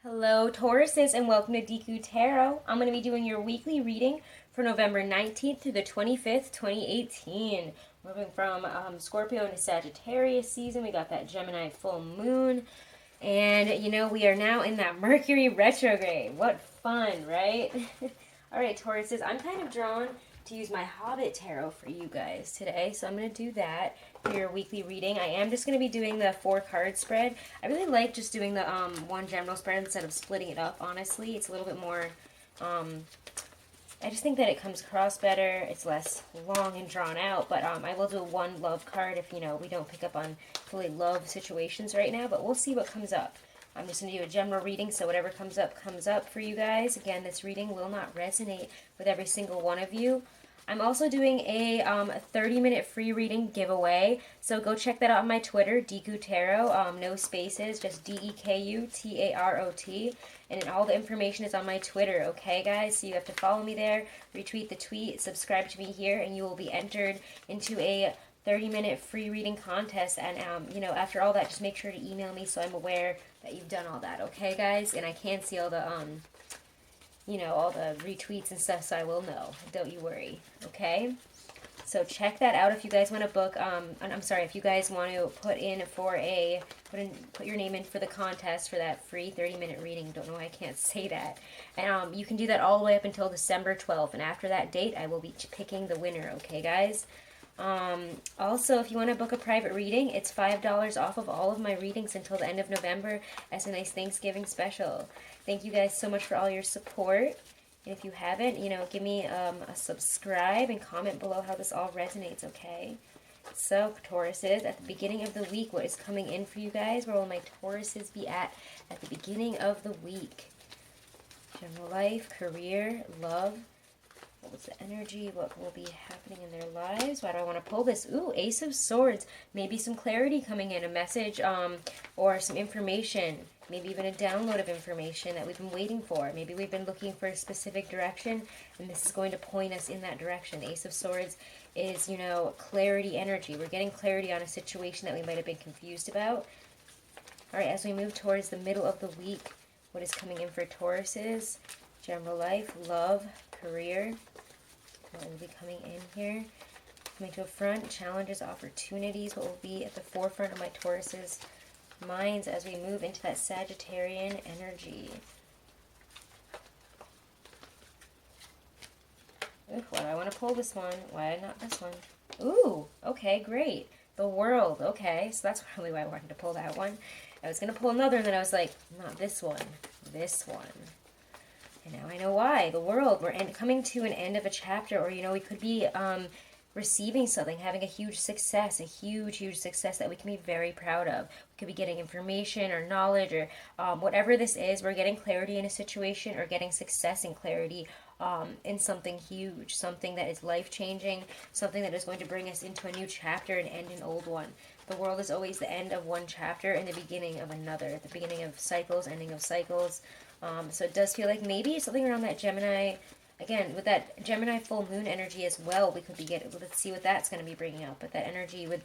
Hello, Tauruses, and welcome to Dekutarot. I'm going to be doing your weekly reading for November 19th through the 25th, 2018. Moving from Scorpio into Sagittarius season, we got that Gemini full moon. And, we are now in that Mercury retrograde. What fun, right? All right, Tauruses, I'm kind of drawn to use my Hobbit Tarot for you guys today, so I'm going to do that for your weekly reading. I am just going to be doing the 4-card spread. I really like just doing the one general spread instead of splitting it up, honestly. It's a little bit more, I just think that it comes across better. It's less long and drawn out, but I will do one love card if, we don't pick up on fully love situations right now, but we'll see what comes up. I'm just going to do a general reading, so whatever comes up for you guys. Again, this reading will not resonate with every single one of you. I'm also doing a 30-minute free reading giveaway, so go check that out on my Twitter, Dekutarot, no spaces, just Dekutarot, and all the information is on my Twitter, okay, guys? So you have to follow me there, retweet the tweet, subscribe to me here, and you will be entered into a 30-minute free reading contest. And after all that, just make sure to email me so I'm aware that you've done all that, okay, guys? And I can see all the all the retweets and stuff, so I will know. Don't you worry, okay? So check that out if you guys want to book. If you guys want to put your name in for the contest for that free 30-minute reading. Don't know why I can't say that. And you can do that all the way up until December 12th, and after that date, I will be picking the winner, okay, guys? Also, if you want to book a private reading, it's $5 off of all of my readings until the end of November as a nice Thanksgiving special. Thank you guys so much for all your support. And if you haven't, give me a subscribe and comment below how this all resonates, okay? So, Tauruses, at the beginning of the week, what is coming in for you guys? Where will my Tauruses be at the beginning of the week? General life, career, love. What was the energy? What will be happening in their lives? Why do I want to pull this? Ooh, Ace of Swords. Maybe some clarity coming in, a message or some information. Maybe even a download of information that we've been waiting for. Maybe we've been looking for a specific direction, and this is going to point us in that direction. Ace of Swords is, clarity energy. We're getting clarity on a situation that we might have been confused about. All right, as we move towards the middle of the week, what is coming in for Tauruses? General life, love, career. What will be coming in here? Coming to a front, challenges, opportunities. What will be at the forefront of my Taurus's minds as we move into that Sagittarian energy? Ooh, why do I want to pull this one? Why not this one? Ooh, okay, great. The World. Okay, so that's probably why I wanted to pull that one. I was going to pull another, and then I was like, not this one. This one. And now I know why. The World. We're coming to an end of a chapter, or, we could be receiving something, having a huge success, a huge success that we can be very proud of. We could be getting information or knowledge or whatever this is. We're getting clarity in a situation or getting success and clarity in something huge, something that is life-changing, something that is going to bring us into a new chapter and end an old one. The World is always the end of one chapter and the beginning of another, the beginning of cycles, ending of cycles. So it does feel like maybe something around that Gemini, again, with that Gemini full moon energy as well, we could be getting, let's see what that's going to be bringing up. But that energy with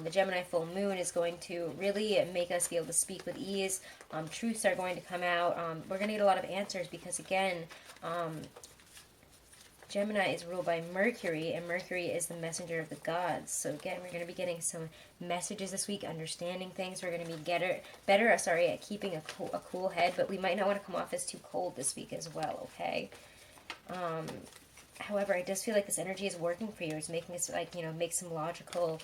the Gemini full moon is going to really make us be able to speak with ease. Truths are going to come out. We're going to get a lot of answers because, again, Gemini is ruled by Mercury, and Mercury is the messenger of the gods. So again, we're going to be getting some messages this week, understanding things. We're going to be better at keeping a cool head, but we might not want to come off as too cold this week as well, okay? However, I just feel like this energy is working for you. It's making us, make some logical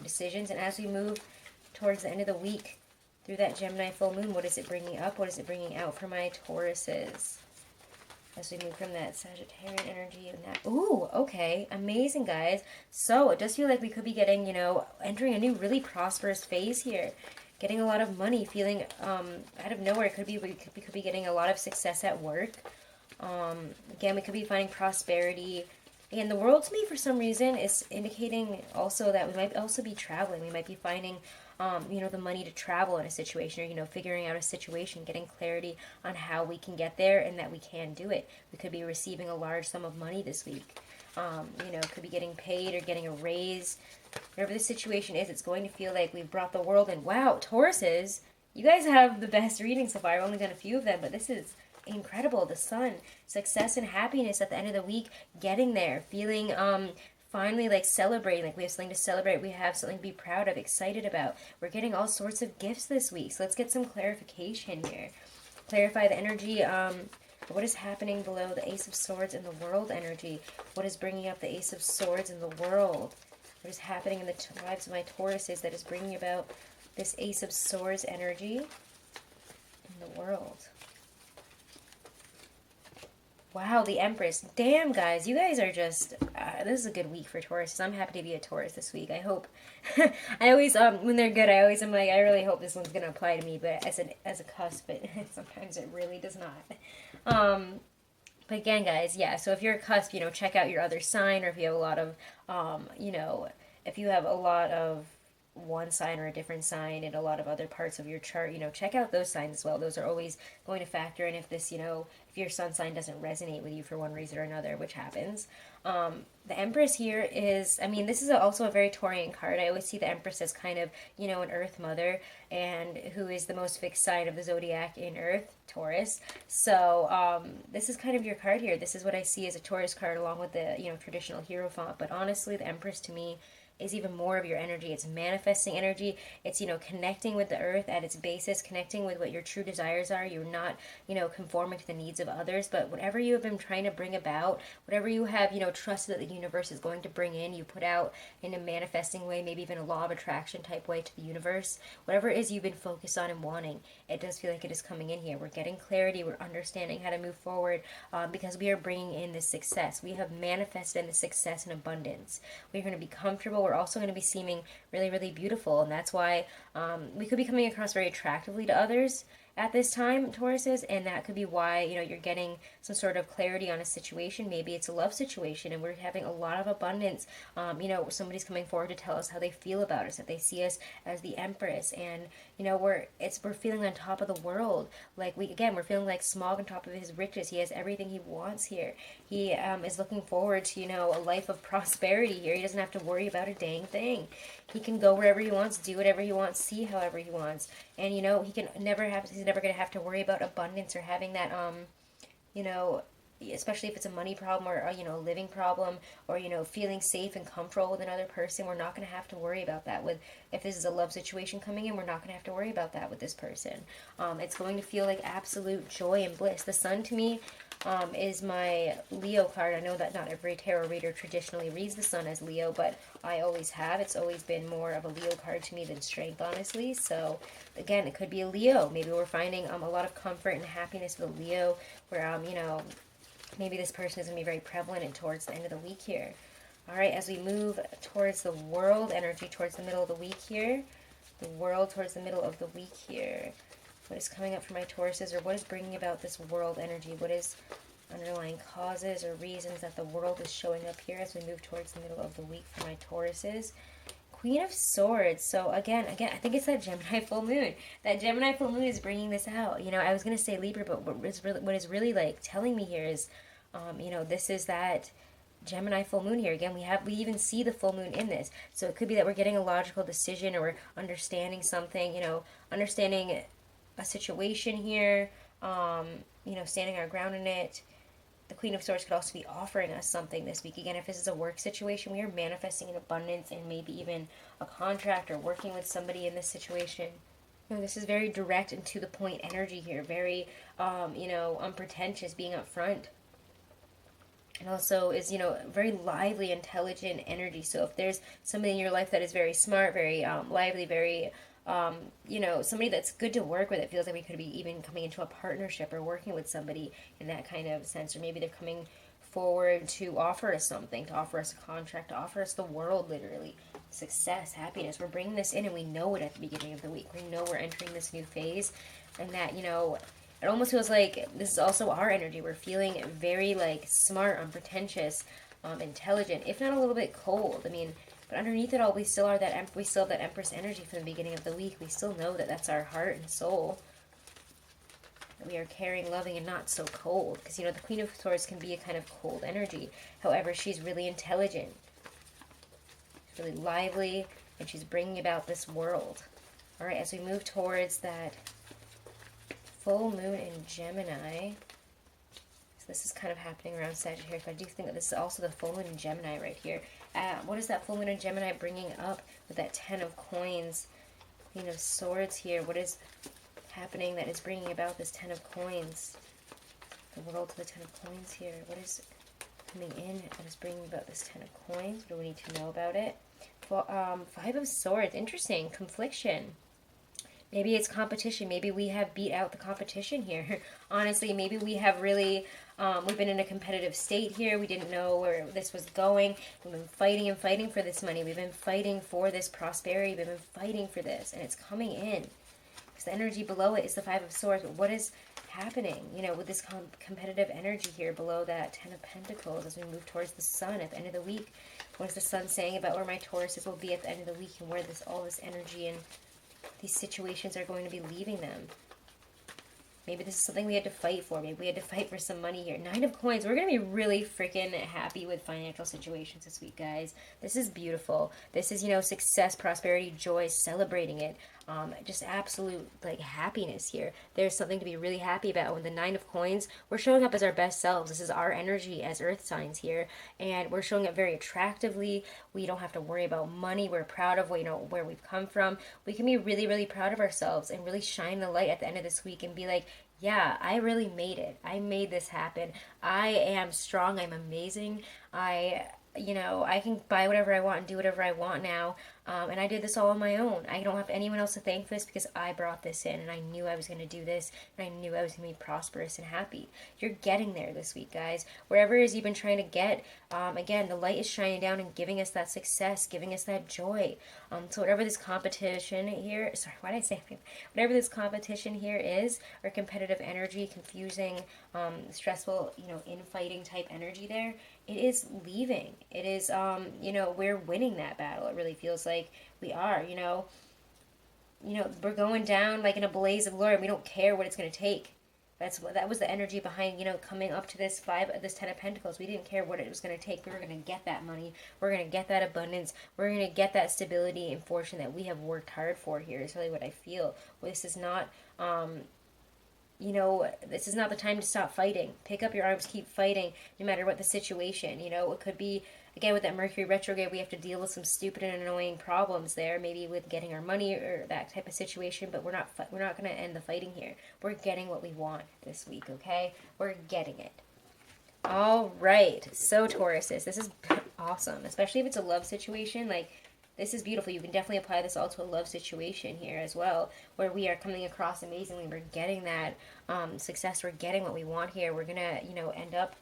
decisions. And as we move towards the end of the week through that Gemini full moon, what is it bringing up? What is it bringing out for my Tauruses? As we move from that Sagittarian energy and that, ooh, okay, amazing, guys. So it does feel like we could be getting, entering a new really prosperous phase here, getting a lot of money, feeling out of nowhere. We could be getting a lot of success at work. Again, we could be finding prosperity. Again, the World to me, for some reason, is indicating also that we might also be traveling. We might be finding the money to travel in a situation, or, figuring out a situation, getting clarity on how we can get there and that we can do it. We could be receiving a large sum of money this week. Could be getting paid or getting a raise. Whatever the situation is, it's going to feel like we've brought the world in. Wow, Tauruses, You guys have the best reading so far. I've only done a few of them, but this is incredible. The sun, success and happiness at the end of the week, getting there, feeling finally like celebrating, like we have something to celebrate, we have something to be proud of, excited about. We're getting all sorts of gifts this week. So let's get some clarification here. Clarify the energy. What is happening below the Ace of Swords in the world energy? What is bringing up the Ace of Swords in the world? What is happening in the lives of my Tauruses that is bringing about this Ace of Swords energy in the world? Wow, the Empress. Damn, guys. You guys are just... this is a good week for Taurus. I'm happy to be a Taurus this week. I hope... I always, when they're good, I always am like, I really hope this one's going to apply to me, but as a cusp, but sometimes it really does not. But again, guys, yeah, so if you're a cusp, check out your other sign, or if you have a lot of, if you have a lot of one sign or a different sign in a lot of other parts of your chart, check out those signs as well. Those are always going to factor in if this, if your sun sign doesn't resonate with you for one reason or another, which happens. The Empress here is, this is also a very Taurian card. I always see the Empress as kind of, an Earth mother, and who is the most fixed sign of the zodiac in Earth, Taurus. So this is kind of your card here. This is what I see as a Taurus card along with the, traditional Hierophant. But honestly, the Empress to me is even more of your energy. It's manifesting energy. It's, connecting with the earth at its basis, connecting with what your true desires are. You're not, conforming to the needs of others, but whatever you have been trying to bring about, whatever you have, trusted that the universe is going to bring in, you put out in a manifesting way, maybe even a law of attraction type way to the universe. Whatever it is you've been focused on and wanting, it does feel like it is coming in here. We're getting clarity. We're understanding how to move forward because we are bringing in this success. We have manifested in the success and abundance. We're going to be comfortable. We're also going to be seeming really, really beautiful, and that's why we could be coming across very attractively to others at this time, Tauruses, and that could be why, you're getting some sort of clarity on a situation. Maybe it's a love situation, and we're having a lot of abundance. Somebody's coming forward to tell us how they feel about us, that they see us as the Empress, and, we're feeling on top of the world. Like, we're feeling like Smog on top of his riches. He has everything he wants here. He is looking forward to, a life of prosperity here. He doesn't have to worry about a dang thing. He can go wherever he wants, do whatever he wants, see however he wants. And, he's never going to have to worry about abundance or having that, especially if it's a money problem or a living problem, or feeling safe and comfortable with another person. We're not going to have to worry about that with, if this is a love situation coming in, we're not going to have to worry about that with this person. It's going to feel like absolute joy and bliss. The sun to me is my Leo card. I know that not every tarot reader traditionally reads the sun as Leo, but I always have. It's always been more of a Leo card to me than strength, honestly. So again, it could be a Leo. Maybe we're finding a lot of comfort and happiness with a Leo, where maybe this person is going to be very prevalent and towards the end of the week here. All right, as we move towards the world energy, towards the middle of the week here, the world towards the middle of the week here. What is coming up for my Tauruses, or what is bringing about this world energy? What is underlying causes or reasons that the world is showing up here as we move towards the middle of the week for my Tauruses? Queen of Swords. So again, I think it's that Gemini full moon. That Gemini full moon is bringing this out. I was going to say Libra, but what is really like telling me here is, this is that Gemini full moon here. Again, we even see the full moon in this. So it could be that we're getting a logical decision, or we're understanding something, understanding a situation here, standing our ground in it. The Queen of Swords could also be offering us something this week. Again, if this is a work situation, we are manifesting an abundance and maybe even a contract or working with somebody in this situation. This is very direct and to the point energy here. Very, unpretentious, being upfront. And also is, very lively, intelligent energy. So if there's somebody in your life that is very smart, very lively, very somebody that's good to work with, it feels like we could be even coming into a partnership or working with somebody in that kind of sense. Or maybe they're coming forward to offer us something, to offer us a contract, to offer us the world, literally. Success, happiness. We're bringing this in, and we know it at the beginning of the week. We know we're entering this new phase, and that, it almost feels like this is also our energy. We're feeling very, like, smart, unpretentious, intelligent, if not a little bit cold. But underneath it all, we still have that Empress energy from the beginning of the week. We still know that that's our heart and soul. That we are caring, loving, and not so cold. Because, the Queen of Swords can be a kind of cold energy. However, she's really intelligent. She's really lively, and she's bringing about this world. All right, as we move towards that full moon in Gemini, so this is kind of happening around Sagittarius, but I do think that this is also the full moon in Gemini right here. What is that full moon in Gemini bringing up with that 10 of coins, Queen of Swords here? What is happening that is bringing about this 10 of coins? The world to the 10 of coins here. What is coming in that is bringing about this 10 of coins? What do we need to know about it? Well, 5 of Swords. Interesting. Confliction. Maybe it's competition. Maybe we have beat out the competition here. Honestly, maybe we have really, we've been in a competitive state here. We didn't know where this was going. We've been fighting and fighting for this money. We've been fighting for this prosperity. We've been fighting for this, and it's coming in. Because the energy below it is the 5 of Swords. But what is happening, you know, with this competitive energy here below that 10 of Pentacles as we move towards the sun at the end of the week? What is the sun saying about where my Tauruses will be at the end of the week and where all this energy and these situations are going to be leaving them? Maybe this is something we had to fight for. Maybe we had to fight for some money here. 9 of Coins. We're going to be really freaking happy with financial situations this week, guys. This is beautiful. This is, you know, success, prosperity, joy, celebrating it. Just absolute, like, happiness here. There's something to be really happy about. When the 9 of Coins, we're showing up as our best selves. This is our energy as earth signs here. And we're showing up very attractively. We don't have to worry about money. We're proud of, you know, where we've come from. We can be really, really proud of ourselves and really shine the light at the end of this week and be like, yeah, I really made it. I made this happen. I am strong. I'm amazing. You know, I can buy whatever I want and do whatever I want now. And I did this all on my own. I don't have anyone else to thank for this because I brought this in and I knew I was going to do this and I knew I was going to be prosperous and happy. You're getting there this week, guys. Wherever it is you've been trying to get, again, the light is shining down and giving us that success, giving us that joy. So whatever this competition here, sorry, why did I say that? Whatever this competition here is, or competitive energy, confusing, stressful, you know, infighting type energy there, it is leaving. It is, you know, we're winning that battle. It really feels like we are, you know, we're going down like in a blaze of glory. We don't care what it's going to take. That was the energy behind, you know, coming up to this 10 of Pentacles. We didn't care what it was going to take. We were going to get that money. We're going to get that abundance. We're going to get that stability and fortune that we have worked hard for here. Is really what I feel. This is not, you know, this is not the time to stop fighting. Pick up your arms, keep fighting, no matter what the situation. You know, it could be, again, with that Mercury retrograde, we have to deal with some stupid and annoying problems there, maybe with getting our money or that type of situation, but we're not going to end the fighting here. We're getting what we want this week, okay? We're getting it. All right. So, Tauruses, this is awesome, especially if it's a love situation. Like, this is beautiful. You can definitely apply this all to a love situation here as well, where we are coming across amazingly. We're getting that success. We're getting what we want here. We're going to, you know, end up,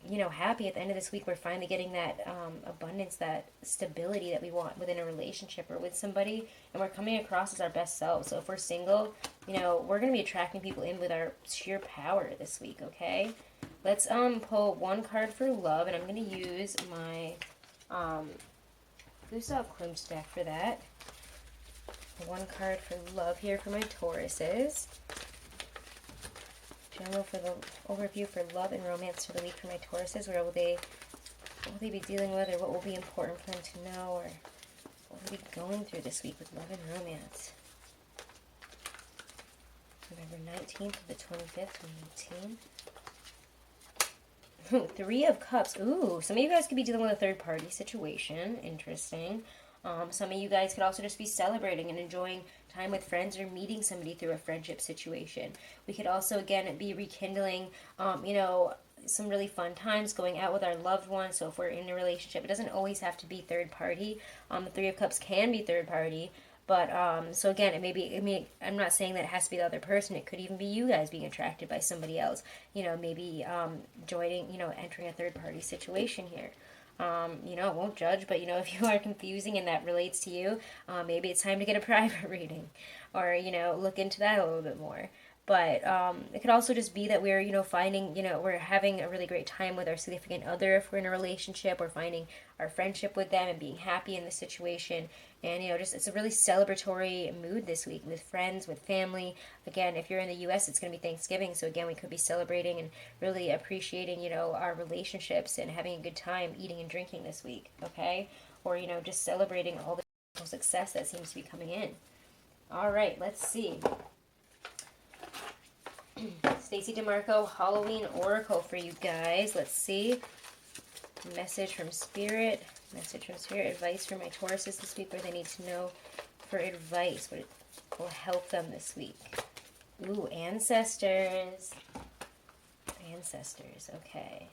you know, happy at the end of this week. We're finally getting that abundance, that stability that we want within a relationship or with somebody, and we're coming across as our best selves. So if we're single, you know, we're going to be attracting people in with our sheer power this week, okay? Let's pull one card for love, and I'm going to use my Gustav Klimt's deck for that. One card for love here for my Tauruses. General for the overview for love and romance for the week for my Tauruses. What will they be dealing with, or what will be important for them to know, or what will they be going through this week with love and romance? November 19th to the 25th, 2018. Three of Cups. Ooh, some of you guys could be dealing with a third-party situation. Interesting. Some of you guys could also just be celebrating and enjoying time with friends or meeting somebody through a friendship situation. We could also, again, be rekindling, you know, some really fun times, going out with our loved ones. So if we're in a relationship, it doesn't always have to be third-party. The Three of Cups can be third-party. But, so again, I'm not saying that it has to be the other person. It could even be you guys being attracted by somebody else. You know, maybe joining, you know, entering a third-party situation here. You know, I won't judge, but, you know, if you are confusing and that relates to you, maybe it's time to get a private reading. Or, you know, look into that a little bit more. But it could also just be that we're, you know, finding, you know, we're having a really great time with our significant other if we're in a relationship, or finding our friendship with them and being happy in the situation. And, you know, just it's a really celebratory mood this week with friends, with family. Again, if you're in the U.S., it's going to be Thanksgiving. So, again, we could be celebrating and really appreciating, you know, our relationships and having a good time eating and drinking this week, okay? Or, you know, just celebrating all the success that seems to be coming in. All right, let's see. Stacey DeMarco, Halloween Oracle for you guys. Let's see. Message from Spirit. Message from Spirit. Advice for my Tauruses this week, where they need to know for advice. What will help them this week. Ooh, ancestors. Ancestors, okay.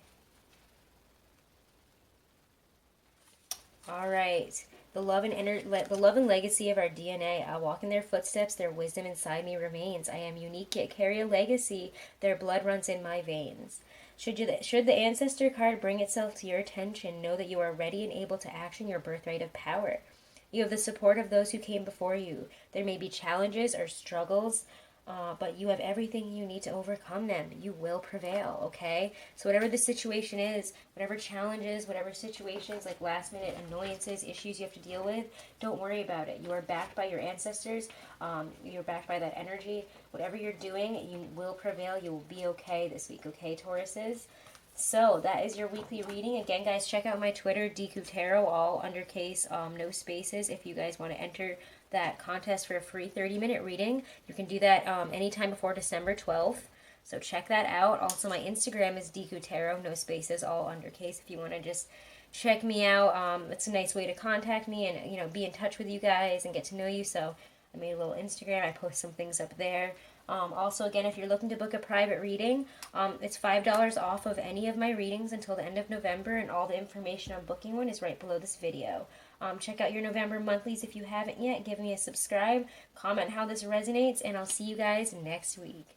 All right. The love and legacy of our DNA. I walk in their footsteps. Their wisdom inside me remains. I am unique yet carry a legacy. Their blood runs in my veins. Should the ancestor card bring itself to your attention, know that you are ready and able to action your birthright of power. You have the support of those who came before you. There may be challenges or struggles, but you have everything you need to overcome them. You will prevail, okay? So whatever the situation is, whatever challenges, whatever situations, like last minute annoyances, issues you have to deal with, don't worry about it. You are backed by your ancestors. You're backed by that energy. Whatever you're doing, you will prevail. You will be okay this week, okay, Tauruses? So that is your weekly reading. Again, guys, check out my Twitter, dekutarot, all undercase, no spaces, if you guys want to enter that contest for a free 30-minute reading. You can do that anytime before December 12th. So check that out. Also, my Instagram is dekutarot, no spaces, all undercase, if you want to just check me out. It's a nice way to contact me and, you know, be in touch with you guys and get to know you. So I made a little Instagram. I post some things up there. Also, again, if you're looking to book a private reading, it's $5 off of any of my readings until the end of November, and all the information on booking one is right below this video. Check out your November monthlies if you haven't yet. Give me a subscribe, comment how this resonates, and I'll see you guys next week.